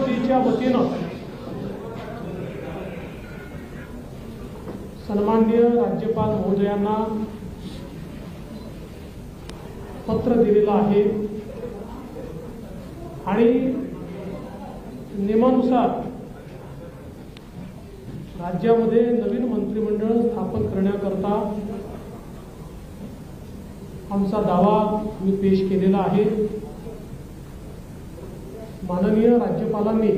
राष्ट्रवादीच्या वतीनं सन्माननीय राज्यपाल महोदयांना पत्र दिलेलं आहे आणि नियमानुसार राज्यामध्ये नवीन मंत्रिमंडळ स्थापन करण्याकरता आमचा दावा मी पेश केलेला आहे। माननीय राज्यपालांनी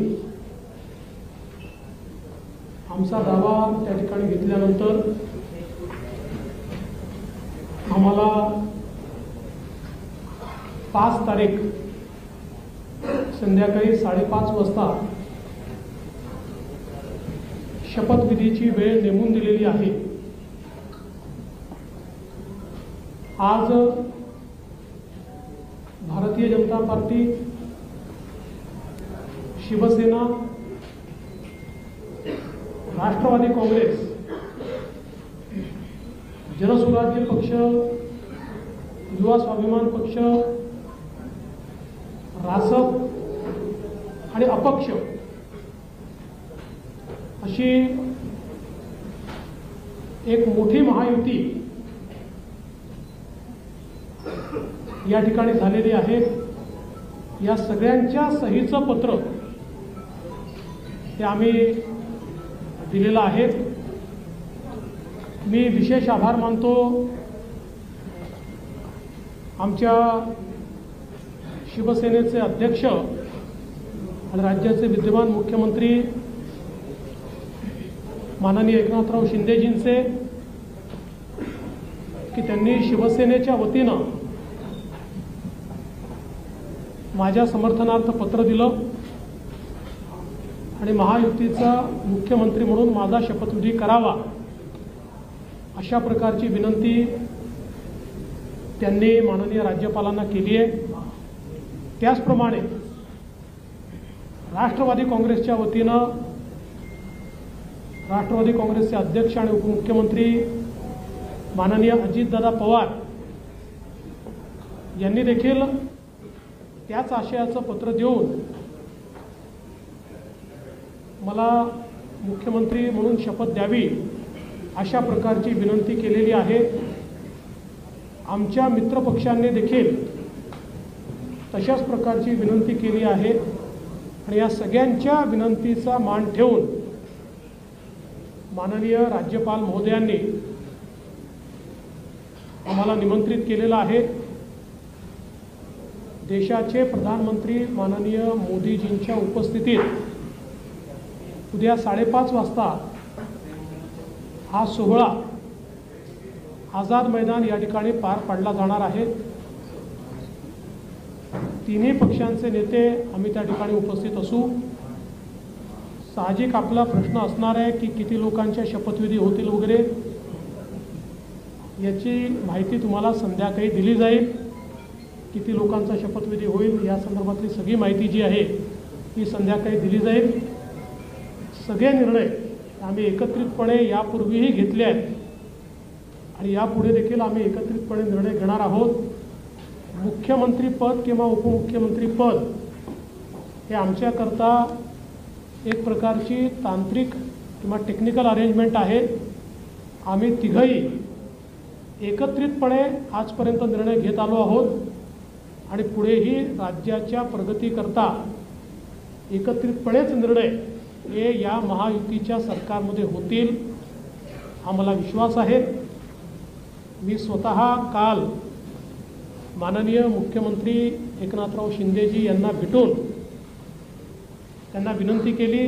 आमचा दावा त्या ठिकाणी घेतल्यानंतर आम्हाला 5 तारीख संध्याकाळी 5:30 वाजता शपथविधीची वेळ नेमून दिलेली आहे। आज भारतीय जनता पार्टी, शिवसेना, राष्ट्रवादी काँग्रेस, जनसुराज्य पक्ष, युवा स्वाभिमान पक्ष, रासप आणि अपक्ष अशी एक मोठी महायुती या ठिकाणी झालेली आहे। या सगळ्यांच्या सहीचं पत्र हे आम्ही दिलेलं आहे। मी विशेष आभार मानतो आमच्या शिवसेनेचे अध्यक्ष आणि राज्याचे विद्यमान मुख्यमंत्री माननीय एकनाथराव शिंदेजींचे की त्यांनी शिवसेनेच्या वतीनं माझ्या समर्थनार्थ पत्र दिलं आणि महायुतीचा मुख्यमंत्री म्हणून माझा शपथविधी करावा अशा प्रकारची विनंती त्यांनी माननीय राज्यपालांना केली आहे। त्याचप्रमाणे राष्ट्रवादी काँग्रेसच्या वतीनं राष्ट्रवादी काँग्रेसचे अध्यक्ष आणि उपमुख्यमंत्री माननीय अजितदादा पवार यांनी देखील त्याच आशयाचं पत्र देऊन मला मुख्यमंत्री म्हणून शपथ द्यावी अशा प्रकारची विनंती केलेली आहे। आमच्या मित्रपक्षांनी देखील तशाच प्रकारची विनंती केली आहे आणि या सगळ्यांच्या विनंतीचा मान ठेवून माननीय राज्यपाल महोदयांनी आम्हाला निमंत्रित केलेलं आहे। देशाचे प्रधानमंत्री माननीय मोदीजींच्या उपस्थितीत उद्या 5:30 वाजता हा सोहळा आझाद मैदान या ठिकाणी पार पाडला जाणार आहे। तिन्ही पक्षांचे नेते आम्ही त्या ठिकाणी उपस्थित असू। साहजिक आपला प्रश्न असणार आहे की किती लोकांच्या शपथविधी होतील वगैरे, याची माहिती तुम्हाला संध्याकाळी दिली जाईल। किती लोकांचा शपथविधी होईल या संदर्भातली सगळी माहिती जी आहे ती संध्याकाळी दिली जाईल। सगळे निर्णय आम्ही एकत्रितपणे यापूर्वीही घेतले आहेत आणि यापुढे देखील आम्ही एकत्रितपणे निर्णय घेणार आहोत। मुख्यमंत्री पद किंवा उपमुख्यमंत्री पद हे आमच्याकरता एक प्रकारची तांत्रिक किंवा टेक्निकल अरेंजमेंट आहे। आम्ही तिघही एकत्रितपणे आजपर्यंत निर्णय घेत आलो आहोत आणि पुढेही राज्याच्या प्रगतीकरता एकत्रितपणेच निर्णय हे या महायुतीच्या सरकारमध्ये होतील आम्हाला विश्वास आहे। मी स्वतः काल माननीय मुख्यमंत्री एकनाथराव शिंदेजी यांना भेटून त्यांना विनंती केली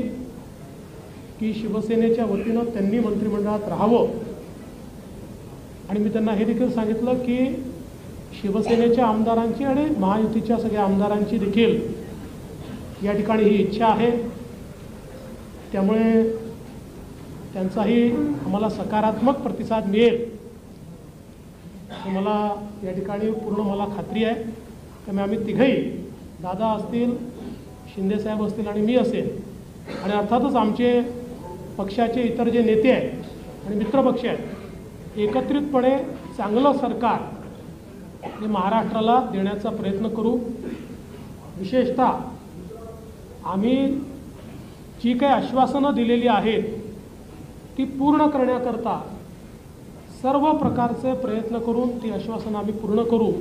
की शिवसेनेच्या वतीनं त्यांनी मंत्रिमंडळात राहावं आणि मी त्यांना हे देखील सांगितलं की शिवसेनेच्या आमदारांची आणि महायुतीच्या सगळ्या आमदारांची देखील या ठिकाणी ही इच्छा आहे। त्यामुळे त्यांचाही आम्हाला सकारात्मक प्रतिसाद मिळेल हे मला या ठिकाणी पूर्ण मला खात्री आहे। त्यामुळे आम्ही तिघही, दादा असतील, शिंदेसाहेब असतील आणि मी असेल आणि अर्थातच आमचे पक्षाचे इतर जे नेते आहेत आणि मित्रपक्ष आहेत, एकत्रितपणे चांगलं सरकार हे महाराष्ट्राला देण्याचा प्रयत्न करू। विशेषतः आम्ही जी काही आश्वासनं दिलेली आहेत ती पूर्ण करण्याकरता सर्व प्रकारचे प्रयत्न करून ती आश्वासनं आम्ही पूर्ण करू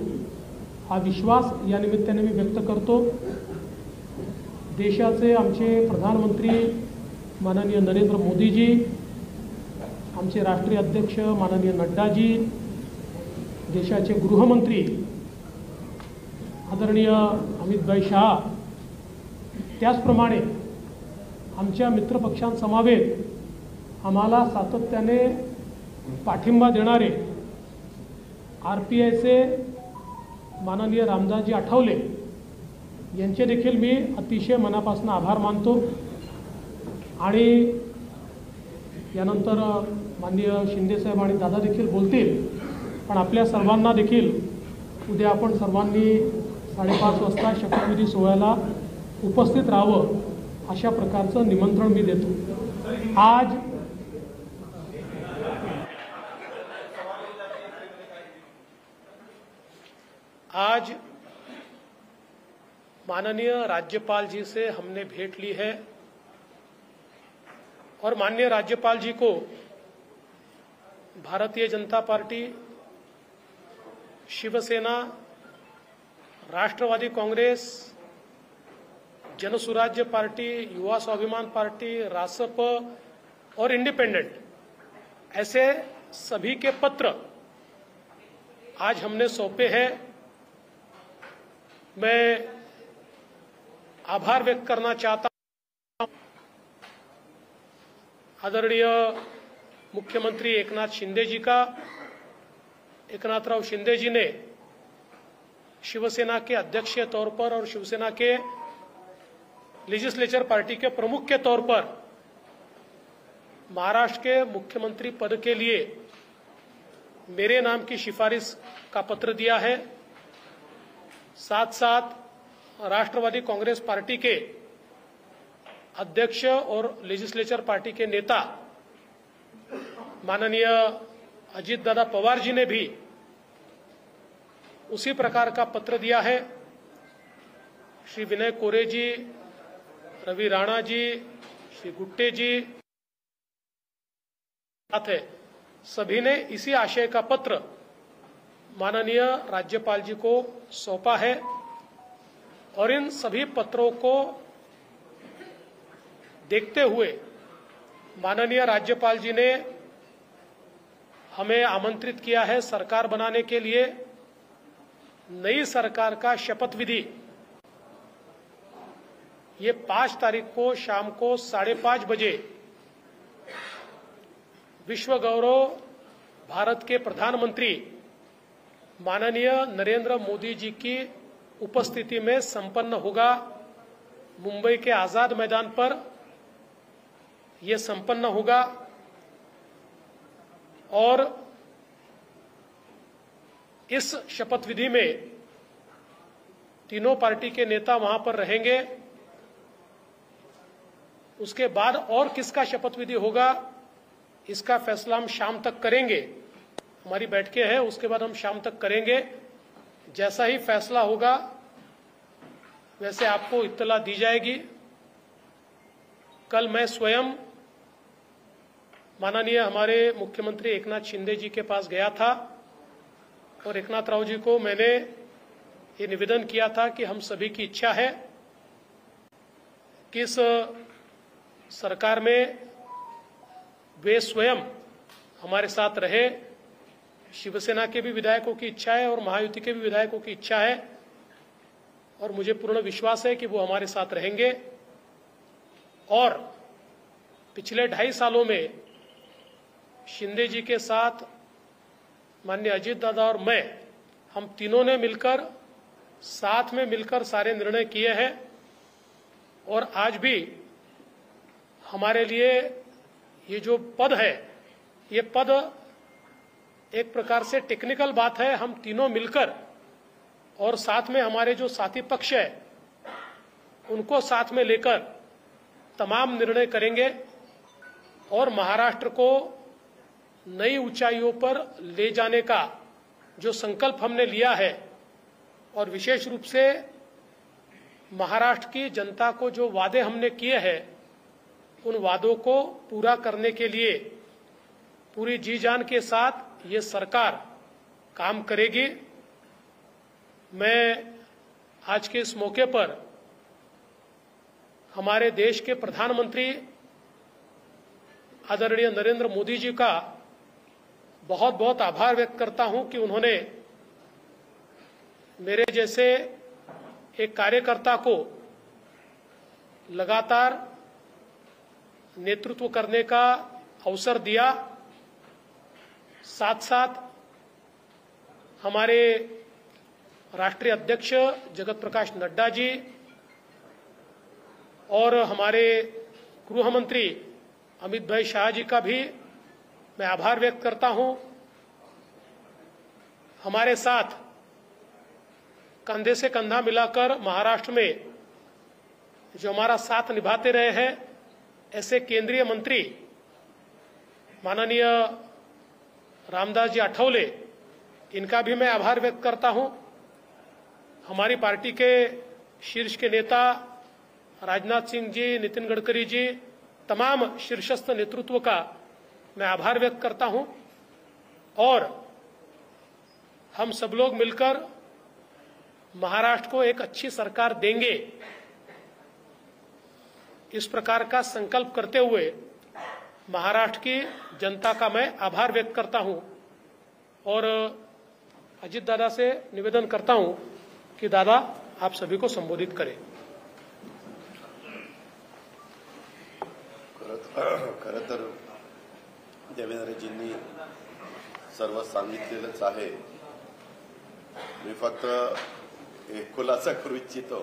हा विश्वास या निमित्ताने मी व्यक्त करतो। देशाचे आमचे प्रधानमंत्री माननीय नरेंद्र मोदीजी, आमचे राष्ट्रीय अध्यक्ष माननीय नड्डाजी, देशाचे गृहमंत्री आदरणीय अमितभाई शाह, त्याचप्रमाणे आमच्या मित्रपक्षांसमवेत आम्हाला सातत्याने पाठिंबा देणारे RPIचे माननीय रामदासजी आठवले यांचे देखील मी अतिशय मनापासून आभार मानतो। आणि यानंतर माननीय शिंदेसाहेब आणि दादा देखील बोलतील, पण आपल्या सर्वांना देखील उद्या आपण सर्वांनी 5:30 वाजता शपथविधी सोहळ्याला उपस्थित राहावं अशा प्रकारचं निमंत्रण मी देतो। आज माननीय राज्यपाल जी से हमने भेंट ली है और माननीय राज्यपाल जी को भारतीय जनता पार्टी, शिवसेना, राष्ट्रवादी कांग्रेस, जनसुराज्य पार्टी, युवा स्वाभिमान पार्टी, रासप और इंडिपेंडेंट, ऐसे सभी के पत्र आज हमने सौंपे हैं। मैं आभार व्यक्त करना चाहता हूं आदरणीय मुख्यमंत्री एकनाथ शिंदे जी का। एकनाथराव शिंदे जी ने शिवसेना के अध्यक्ष के तौर पर और शिवसेना के लेजिस्लेचर पार्टी के प्रमुख के तौर पर महाराष्ट्र के मुख्यमंत्री पद के लिए मेरे नाम की सिफारिश का पत्र दिया है। साथ साथ राष्ट्रवादी कांग्रेस पार्टी के अध्यक्ष और लेजिस्लेचर पार्टी के नेता माननीय अजीत दादा पवार जी ने भी उसी प्रकार का पत्र दिया है। श्री विनय कोरे जी, रवि राणा जी, श्री गुट्टे जी साथ है, सभी ने इसी आशय का पत्र माननीय राज्यपाल जी को सौंपा है और इन सभी पत्रों को देखते हुए माननीय राज्यपाल जी ने हमें आमंत्रित किया है सरकार बनाने के लिए। नई सरकार का शपथ विधि ये 5 तारीख को शाम को 5:30 बजे विश्व गौरव भारत के प्रधानमंत्री माननीय नरेंद्र मोदी जी की उपस्थिति में संपन्न होगा। मुंबई के आजाद मैदान पर यह संपन्न होगा और इस शपथ विधि में तीनों पार्टी के नेता वहां पर रहेंगे। उसके बाद और किसका शपथ विधि होगा इसका फैसला हम शाम तक करेंगे। हमारी बैठकें हैं, उसके बाद हम शाम तक करेंगे। जैसा ही फैसला होगा वैसे आपको इत्तला दी जाएगी। कल मैं स्वयं माननीय हमारे मुख्यमंत्री एकनाथ शिंदे जी के पास गया था और एकनाथ राव जी को मैंने ये निवेदन किया था कि हम सभी की इच्छा है कि इस सरकार में वे स्वयं हमारे साथ रहे। शिवसेना के भी विधायकों की इच्छा है और महायुति के भी विधायकों की इच्छा है और मुझे पूर्ण विश्वास है कि वो हमारे साथ रहेंगे। और पिछले 2.5 सालों में शिंदे जी के साथ माननीय अजीत दादा और मैं, हम तीनों ने मिलकर साथ में मिलकर सारे निर्णय किए हैं और आज भी हमारे लिए ये जो पद है, ये पद एक प्रकार से टेक्निकल बात है। हम तीनों मिलकर और साथ में हमारे जो साथी पक्ष है उनको साथ में लेकर तमाम निर्णय करेंगे और महाराष्ट्र को नई ऊंचाइयों पर ले जाने का जो संकल्प हमने लिया है और विशेष रूप से महाराष्ट्र की जनता को जो वादे हमने किए हैं उन वादों को पूरा करने के लिए पूरी जी जान के साथ ये सरकार काम करेगी। मैं आज के इस मौके पर हमारे देश के प्रधानमंत्री आदरणीय नरेंद्र मोदी जी का बहुत बहुत आभार व्यक्त करता हूं कि उन्होंने मेरे जैसे एक कार्यकर्ता को लगातार नेतृत्व करने का अवसर दिया। साथ साथ हमारे राष्ट्रीय अध्यक्ष जगत प्रकाश नड्डा जी और हमारे गृह मंत्री अमित भाई शाह जी का भी मैं आभार व्यक्त करता हूं। हमारे साथ कंधे से कंधा मिलाकर महाराष्ट्र में जो हमारा साथ निभाते रहे हैं ऐसे केंद्रीय मंत्री माननीय रामदास जी आठवले, इनका भी मैं आभार व्यक्त करता हूं। हमारी पार्टी के शीर्ष के नेता राजनाथ सिंह जी, नितिन गडकरी जी, तमाम शीर्षस्थ नेतृत्व का मैं आभार व्यक्त करता हूं और हम सब लोग मिलकर महाराष्ट्र को एक अच्छी सरकार देंगे, इस प्रकार का संकल्प करते हुए महाराष्ट्र की जनता का मैं आभार व्यक्त करता हूं और अजित दादा से निवेदन करता हूं कि दादा आप सभी को संबोधित करें। खरं तर देवेंद्रजींनी सर्व सांगितलेलंच आहे। मी फक्त एक खुलासा करू इच्छितो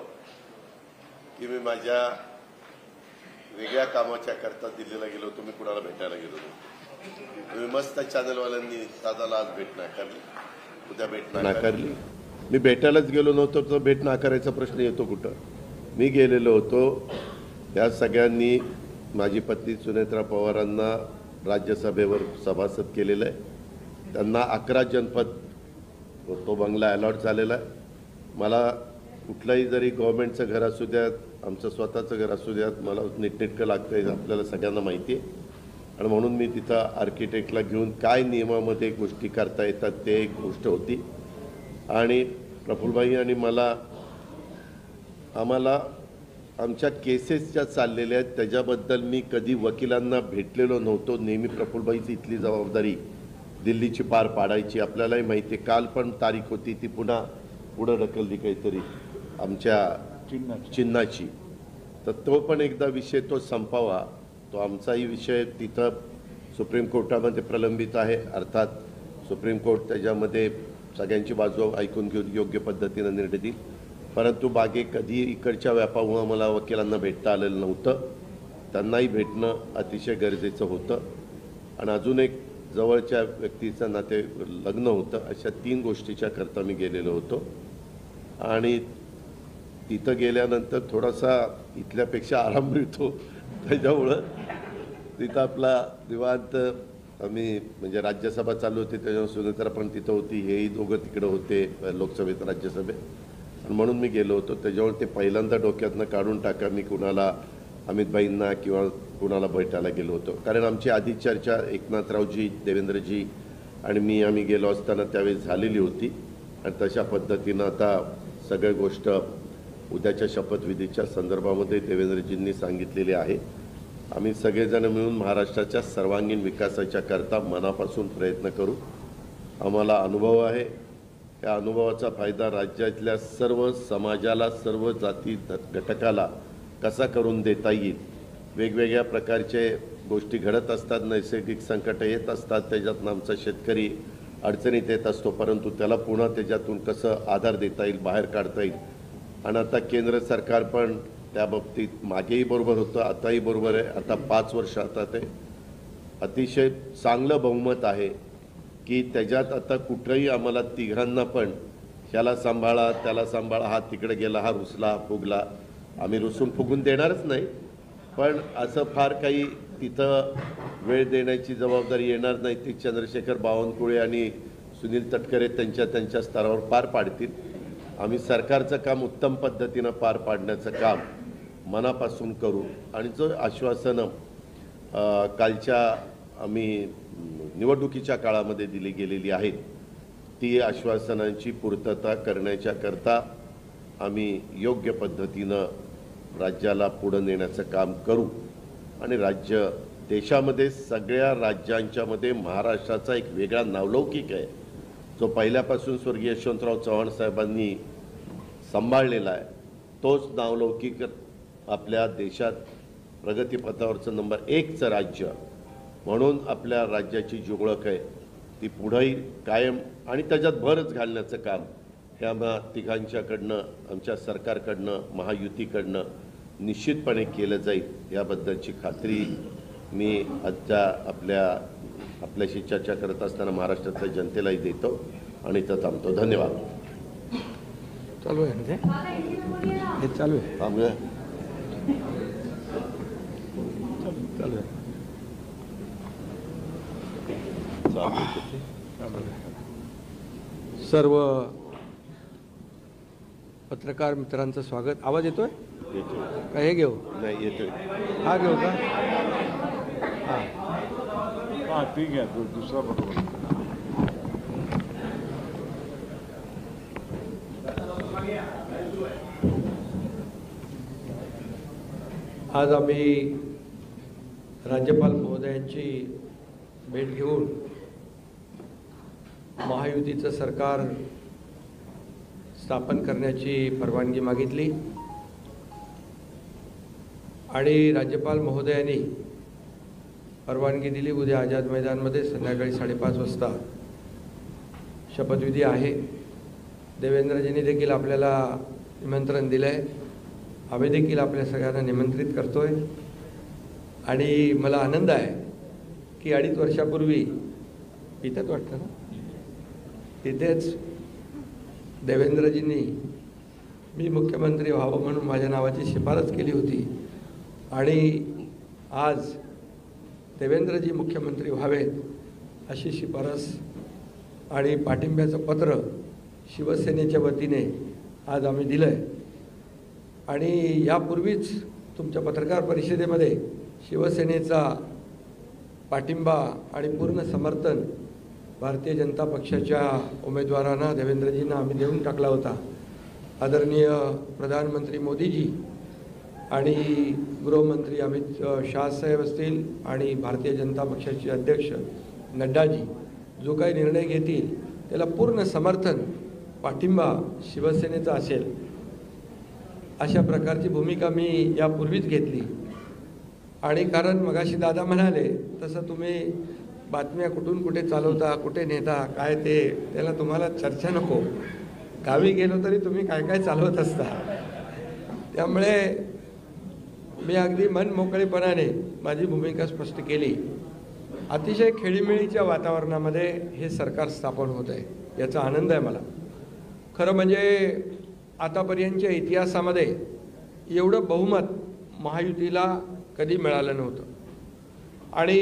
की मी माझ्या वेगळ्या कामाच्या करता दिल्लीला गेलो होतो। मी कुणाला भेटायला गेलो होतो। तुम्ही मस्त चॅनलवाल्यांनी दादाला आज भेट नाकारली, उद्या भेट नाकारली। मी भेटायलाच गेलो नव्हतो तर भेट नाकारायचा प्रश्न येतो कुठं? मी गेलेलो होतो। त्या सगळ्यांनी माझी पत्नी सुनेत्रा पवारांना राज्यसभेवर सभासद केलेलं आहे। त्यांना 11 जनपद तो बंगला अलॉट झालेला आहे। मला कुठलाही जरी गव्हर्नमेंटचं घर असू द्यात, आमचं स्वतःचं घर असू द्यात, मला नीटनेटकं लागतं आपल्याला सगळ्यांना माहिती आहे। आणि म्हणून मी तिथं आर्किटेक्टला घेऊन काय नियमामध्ये गोष्टी करता येतात ते एक गोष्ट होती। आणि प्रफुल्लभाई आणि आम्हाला आमच्या केसेस ज्या चाललेल्या आहेत त्याच्याबद्दल मी कधी वकिलांना भेटलेलो नव्हतो। नेहमी प्रफुल्लभाईची इथली जबाबदारी दिल्लीची पार पाडायची। आपल्यालाही माहिती आहे काल पण तारीख होती ती पुन्हा पुढे ढकलली काहीतरी आमच्या चिन्हाची, तर तो पण एकदा विषय तो संपावा। तो आमचाही विषय तिथं सुप्रीम कोर्टामध्ये प्रलंबित आहे। अर्थात सुप्रीम कोर्ट त्याच्यामध्ये सगळ्यांची बाजू ऐकून घेऊन योग्य पद्धतीने निर्णय देईल। परंतु बागे कधी इकडच्या व्यापामुळे मला वकिलांना भेटता आलेलं नव्हतं। त्यांनाही भेटणं अतिशय गरजेचं होतं आणि अजून एक जवळच्या व्यक्तीचं नाते लग्न होतं। अशा 3 गोष्टीच्या करता मी गेलेलो होतो आणि तिथं गेल्यानंतर थोडासा इथल्यापेक्षा आराम मिळतो। त्याच्यामुळं तिथं आपला निवांत आम्ही म्हणजे राज्यसभा चालू होती त्याच्यावर सुनेत्रा पण तिथं होती, हेही दोघं तिकडं होते लोकसभेत राज्यसभेत, आणि म्हणून मी गेलो होतो। त्याच्यामुळे ते पहिल्यांदा डोक्यातनं काढून टाका मी कुणाला अमितभाईंना किंवा कुणाला भेटायला गेलो होतो। कारण आमची आधी चर्चा एकनाथरावजी, देवेंद्रजी आणि आम्ही गेलो असताना त्यावेळी झालेली होती आणि तशा पद्धतीनं आता सगळी गोष्ट उद्याच्या शपथविधीच्या संदर्भामध्ये देवेंद्रजींनी सांगितलेली आहे। आम्ही सगळेजण मिळून महाराष्ट्राच्या सर्वांगीण विकासाच्या करता मनापासून प्रयत्न करू। आम्हाला अनुभव आहे, त्या अनुभवाचा फायदा राज्यातल्या सर्व समाजाला, सर्व जाती घटकाला कसा करून देता येईल। वेगवेगळ्या प्रकारचे गोष्टी घडत असतात, नैसर्गिक संकट येत असतात, त्याच्यातून आमचा शेतकरी अडचणीत येत असतो, परंतु त्याला पुन्हा त्याच्यातून कसं आधार देता येईल, बाहेर काढता येईल। आणि आता केंद्र सरकार पण त्या बाबतीत मागेही बरोबर होतं, आताही बरोबर आहे। आता 5 वर्ष आता ते अतिशय चांगलं बहुमत आहे की त्याच्यात आता कुठेही आम्हाला तिघांना पण ह्याला सांभाळा त्याला सांभाळा, हा तिकडे गेला, हा रुसला फुगला, आम्ही रुसून फुगून देणारच नाही, पण असं फार काही तिथं वेळ देण्याची जबाबदारी येणार नाही। ती चंद्रशेखर बावनकुळे आणि सुनील तटकरे त्यांच्या स्तरावर पार पाडतील आम्ही सरकारचं काम उत्तम पद्धतीनं पार पाडण्याचं काम मनापासून करू आणि जो आश्वासनं कालच्या आम्ही निवडणुकीच्या काळामध्ये दिली गेलेली आहेत ती आश्वासनांची पूर्तता करण्याच्या करता आम्ही योग्य पद्धतीनं राज्याला पुढे नेण्याचं काम करू आणि राज्य देशामध्ये सगळ्या राज्यांच्यामध्ये महाराष्ट्राचा एक वेगळा नावलौकिक आहे जो पहिल्यापासून स्वर्गीय यशवंतराव चव्हाण साहेबांनी सांभाळलेला आहे. तोच नावलौकिक आपल्या देशात प्रगतीपथावरचं नंबर 1चं राज्य म्हणून आपल्या राज्याची जी ओळख आहे ती पुढेही कायम आणि त्याच्यात भरच घालण्याचं काम हे आम्हा तिघांच्याकडनं आमच्या सरकारकडनं महायुतीकडनं निश्चितपणे केलं जाईल याबद्दलची खात्री मी आजच्या आपल्याशी चर्चा करत असताना महाराष्ट्रातल्या जनतेलाही देतो आणि इथं थांबतो. धन्यवाद. चालू आहे ना हे चालू आहे थांबूया. चालू आहे सर्व पत्रकार मित्रांचं स्वागत. आवाज येतोय का? हे घेऊ नाही येतोय. हा घेऊ का? हां ठीक आहे. दुसरा बरोबर. आज आम्ही राज्यपाल महोदयांची भेट घेऊन महायुतीचं सरकार स्थापन करण्याची परवानगी मागितली आणि राज्यपाल महोदयांनी परवानगी दिली. उद्या आझाद मैदानमध्ये संध्याकाळी 5:30 वाजता शपथविधी आहे. देवेंद्रजींनी देखील आपल्याला निमंत्रण दिलं आहे. आम्ही देखील आपल्या सगळ्यांना निमंत्रित करतोय आणि मला आनंद आहे की 2.5 वर्षापूर्वी इथंच वाटतं ना तिथेच देवेंद्रजींनी मी मुख्यमंत्री व्हावं म्हणून माझ्या नावाची शिफारस केली होती आणि आज देवेंद्रजी मुख्यमंत्री व्हावेत अशी शिफारस आणि पाठिंब्याचं पत्र शिवसेनेच्या वतीने आज आम्ही दिलं आहे. आणि यापूर्वीच तुमच्या पत्रकार परिषदेमध्ये शिवसेनेचा पाठिंबा आणि पूर्ण समर्थन भारतीय जनता पक्षाच्या उमेदवारांना देवेंद्रजींना आम्ही देऊन टाकला होता. आदरणीय प्रधानमंत्री मोदीजी आणि गृहमंत्री अमित शाह साहेब असतील आणि भारतीय जनता पक्षाचे अध्यक्ष नड्डाजी जो काही निर्णय घेतील त्याला पूर्ण समर्थन पाठिंबा शिवसेनेचा असेल अशा प्रकारची भूमिका मी यापूर्वीच घेतली. आणि कारण मगाशी दादा म्हणाले तसं तुम्ही बातम्या कुठून कुठे चालवता कुठे नेता काय ते त्याला तुम्हाला चर्चा नको. गावी गेलो तरी तुम्ही काय काय चालवत असता. त्यामुळे मी अगदी मन मोकळेपणाने माझी भूमिका स्पष्ट केली. अतिशय खेळीमेळीच्या वातावरणामध्ये हे सरकार स्थापन होत आहे याचा आनंद आहे मला. खरं म्हणजे आतापर्यंतच्या इतिहासामध्ये एवढं बहुमत महायुतीला कधी मिळालं नव्हतं आणि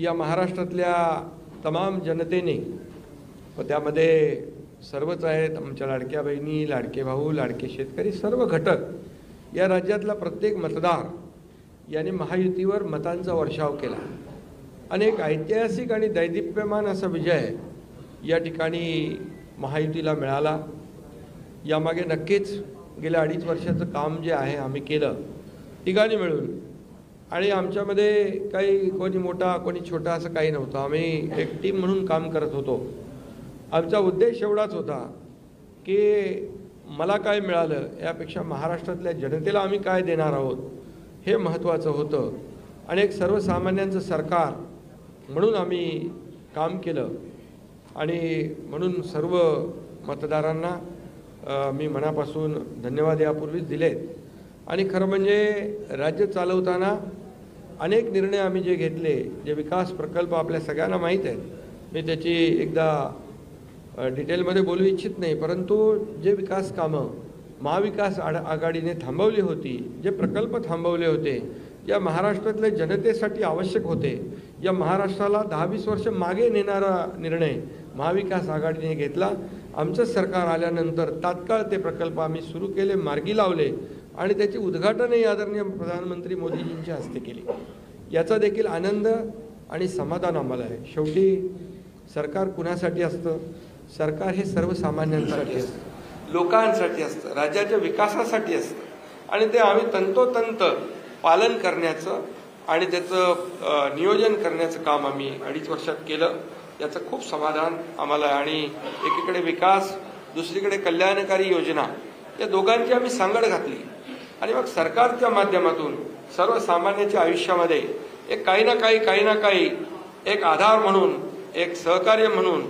या महाराष्ट्रातल्या तमाम जनतेने व त्यामध्ये सर्वच आहेत आमच्या लाडक्या बहिणी लाडके भाऊ लाडके शेतकरी सर्व घटक या राज्यातला प्रत्येक मतदार याने महायुतीवर मतांचा वर्षाव केला. आणि एक ऐतिहासिक आणि दैदिप्यमान असा विजय या ठिकाणी महायुतीला मिळाला. यामागे नक्कीच गेल्या 2.5 वर्षाचं काम जे आहे आम्ही केलं तिघांनी मिळून. आणि आमच्यामध्ये काही कोणी मोठा कोणी छोटा असं काही नव्हतं. आम्ही एक टीम म्हणून काम करत होतो. आमचा उद्देश एवढाच होता की मला काय मिळालं यापेक्षा महाराष्ट्रातल्या जनतेला आम्ही काय देणार आहोत हे महत्त्वाचं होतं. आणि एक सर्वसामान्यांचं सरकार म्हणून आम्ही काम केलं आणि म्हणून सर्व मतदारांना मी मनापासून धन्यवाद यापूर्वीच दिलेत. आणि खरं म्हणजे राज्य चालवताना अनेक निर्णय आम्ही जे घेतले जे विकास प्रकल्प आपल्या सगळ्यांना माहीत आहेत. मी त्याची एकदा डिटेलमध्ये बोलू इच्छित नाही परंतु जे विकास कामं महाविकास आघाडीने थांबवली होती जे प्रकल्प थांबवले होते या महाराष्ट्रातल्या जनतेसाठी आवश्यक होते या महाराष्ट्राला 10-20 वर्ष मागे नेणारा निर्णय महाविकास आघाडीने घेतला आमचं सरकार आल्यानंतर तात्काळ ते प्रकल्प आम्ही सुरू केले, मार्गी लावले आणि त्याचे उद्घाटनही आदरणीय प्रधानमंत्री मोदीजींच्या हस्ते केले. याचा देखील आनंद आणि समाधान आम्हाला आहे. शेवटी सरकार कुणासाठी असतं? सरकार हे सर्वसामान्यांसाठी असतं, लोकांसाठी असतं, राज्याच्या विकासासाठी असतं आणि ते आम्ही तंतोतंत पालन करण्याचं आणि त्याचं नियोजन करण्याचं काम आम्ही 2.5 वर्षात केलं. याचं खूप समाधान आम्हाला आहे. आणि एकीकडे विकास, दुसरीकडे कल्याणकारी योजना, या दोघांची आम्ही सांगड घातली आणि मग सरकारच्या माध्यमातून सर्वसामान्याच्या आयुष्यामध्ये एक काही ना काही एक आधार म्हणून, एक सहकार्य म्हणून,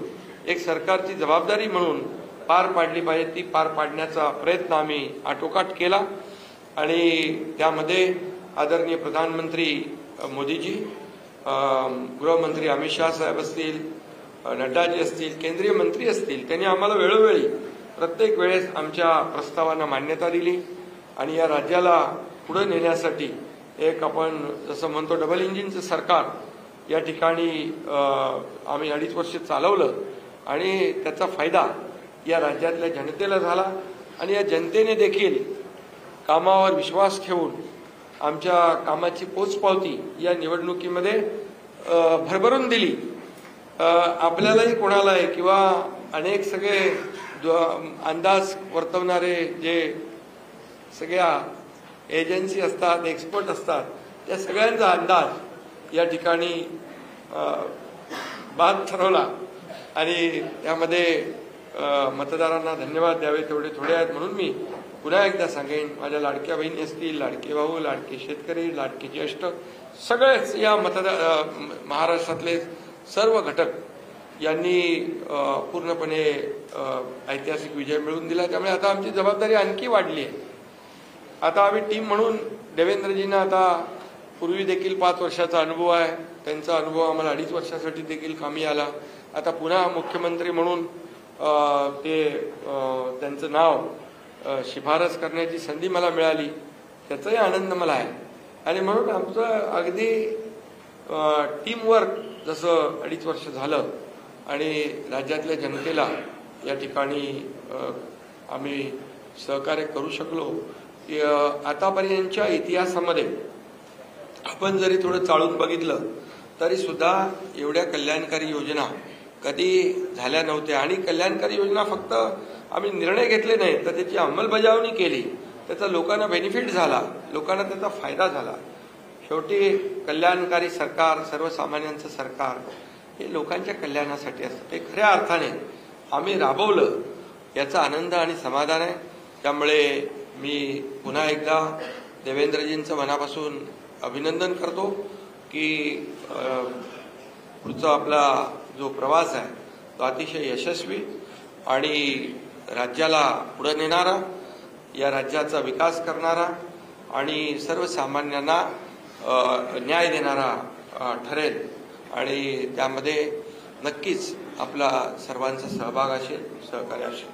एक सरकारची जबाबदारी म्हणून पार पाडली पाहिजे. ती पार पाडण्याचा प्रयत्न आम्ही आटोकाट केला आणि त्यामध्ये आदरणीय प्रधानमंत्री मोदीजी, गृहमंत्री अमित शाह साहेब असतील, नड्डाजी असतील, केंद्रीय मंत्री असतील, त्यांनी आम्हाला वेळोवेळी प्रत्येक वेळेस आमच्या प्रस्तावांना मान्यता दिली आणि या राज्याला पुढे नेण्यासाठी एक आपण जसं म्हणतो डबल इंजिनचं सरकार या ठिकाणी आम्ही 2.5 वर्ष चालवलं आणि त्याचा फायदा या राज्यातल्या जनतेला झाला आणि या जनतेने देखील कामावर विश्वास ठेवून आमच्या कामाची पोचपावती या निवडणुकीमध्ये भरभरून दिली. आपल्यालाही कोणालाही किंवा अनेक सगळे अंदाज वर्तवणारे जे सगळ्या एजन्सी असतात, एक्सपर्ट असतात, त्या सगळ्यांचा अंदाज या ठिकाणी बाद ठरवला आणि त्यामध्ये मतदारांना धन्यवाद द्यावे तेवढे थोडे आहेत. म्हणून मी पुन्हा एकदा सांगेन, माझ्या लाडक्या बहिणी असतील, लाडके भाऊ, लाडके शेतकरी, लाडके ज्येष्ठ, सगळेच या महाराष्ट्रातले सर्व घटक यांनी पूर्णपणे ऐतिहासिक विजय मिळवून दिला. त्यामुळे आता आमची जबाबदारी आणखी वाढली आहे. आता आम्ही टीम म्हणून देवेंद्रजींना आता पूर्वी देखील 5 वर्षाचा अनुभव आहे, त्यांचा अनुभव आम्हाला 2.5 वर्षासाठी देखील कामी आला. आता पुन्हा मुख्यमंत्री म्हणून त्यांचं नाव शिफारस करण्याची संधी मला मिळाली, त्याचाही आनंद मला आहे. आणि म्हणून आमचं अगदी टीमवर्क जसं 2.5 वर्ष झालं आणि राज्यातल्या जनतेला या ठिकाणी आम्ही सहकार्य करू शकलो. आतापर्यंतच्या इतिहासामध्ये आपण जरी थोडं चाळून बघितलं तरी सुद्धा एवढ्या कल्याणकारी योजना कधी झाल्या नव्हत्या. आणि कल्याणकारी योजना फक्त आम्ही निर्णय घेतले नाही तर त्याची अंमलबजावणी केली, त्याचा लोकांना बेनिफिट झाला, लोकांना त्याचा फायदा झाला. शेवटी कल्याणकारी सरकार, सर्वसामान्यांचं सरकार हे लोकांच्या कल्याणासाठी असतं. ते खऱ्या अर्थाने आम्ही राबवलं याचा आनंद आणि समाधान आहे. त्यामुळे मी पुन्हा एकदा देवेंद्रजींचं मनापासून अभिनंदन करतो की पुढचा आपला जो प्रवास आहे तो अतिशय यशस्वी आणि राज्याला पुढे नेणारा, या राज्याचा विकास करणारा आणि सर्वसामान्यांना न्याय देणारा ठरेल आणि त्यामध्ये नक्कीच आपला सर्वांचा सहभाग असेल, सहकार्य असेल.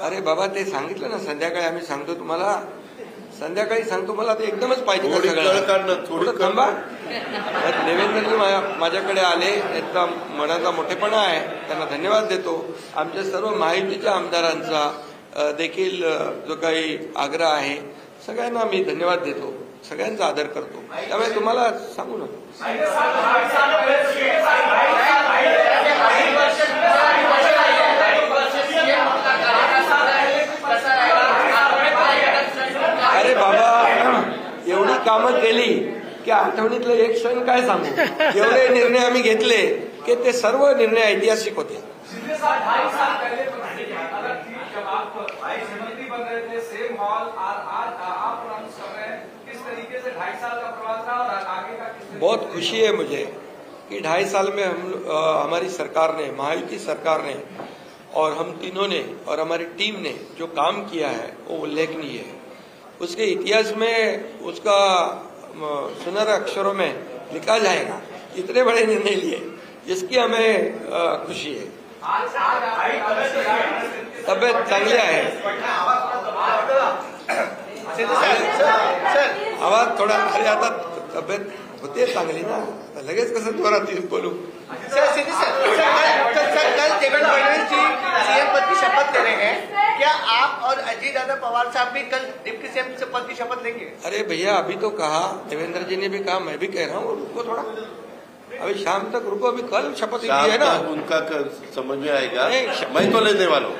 अरे बाबा, ते सांगितलं ना संध्याकाळी, आम्ही सांगतो तुम्हाला, संध्याकाळी सांगतो. मला ते एकदमच पाहिजे थोडं थांबा. देवेंद्रजी माझ्याकडे आले, त्यांचा मनाचा मोठेपणा आहे, त्यांना धन्यवाद देतो. आमच्या सर्व महायुतीच्या आमदारांचा देखील जो काही आग्रह आहे सगळ्यांना मी धन्यवाद देतो, सगळ्यांचा आदर करतो. त्यामुळे तुम्हाला सांगू नको. अरे बाबा, एवढी कामं केली की आठवणीतलं एक क्षण काय सांगू. एवढे निर्णय आम्ही घेतले की ते सर्व निर्णय ऐतिहासिक होते. बहुत खुशी है मुझे कि 2.5 साल में हमारी सरकार ने, महायुति सरकार ने और हम तीनों ने और हमारी टीम ने जो काम किया है वो उल्लेखनीय है. उसके इतिहास में उसका सुनहरे अक्षरों में लिखा जाएगा. इतने बड़े निर्णय लिए जिसकी हमें खुशी है. तब्येत चांगली आहे. आवाज थोडा, अरे आता तब्येत होते चांगली ना, लगेच कसं जोरात बोलू. कल देवेंद्र फडणवीस जी सीएम पद की शपथ ले रहे हैं, क्या आप और अजीत दादा पवार साहब भी कल डिप्टी सीएम पद की शपथ लेंगे? अरे भैया, अभी तो कहा, देवेंद्र जी ने भी कहा, मैं भी कह रहा हूँ, रुको थोड़ा, अभी शाम तक रुको, अभी कल शपथ ली है ना. उनका समझ में आएगा, मैं तो लेने वाला हूँ.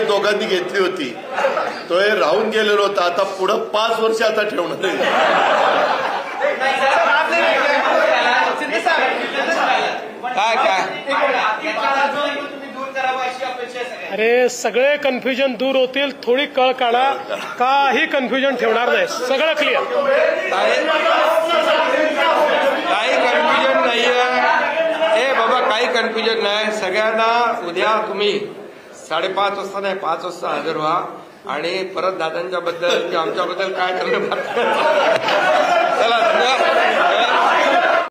दोघांनी घेतली होती, तो हे राहून गेलेलो होता, आता पुढं 5 वर्ष आता ठेवणार आहे. अरे सगळे कन्फ्युजन दूर होतील, थोडी कळ काढा, काही कन्फ्युजन ठेवणार नाही, सगळं क्लिअर. काही कन्फ्युजन नाहीये. ए बाबा, काही कन्फ्युजन नाही. सगळ्यांना उद्या तुम्ही 5:30 वाजता नाही, 5 वाजता हजर व्हा आणि परत दादांच्या बद्दल किंवा आमच्याबद्दल काय तुम्ही चला.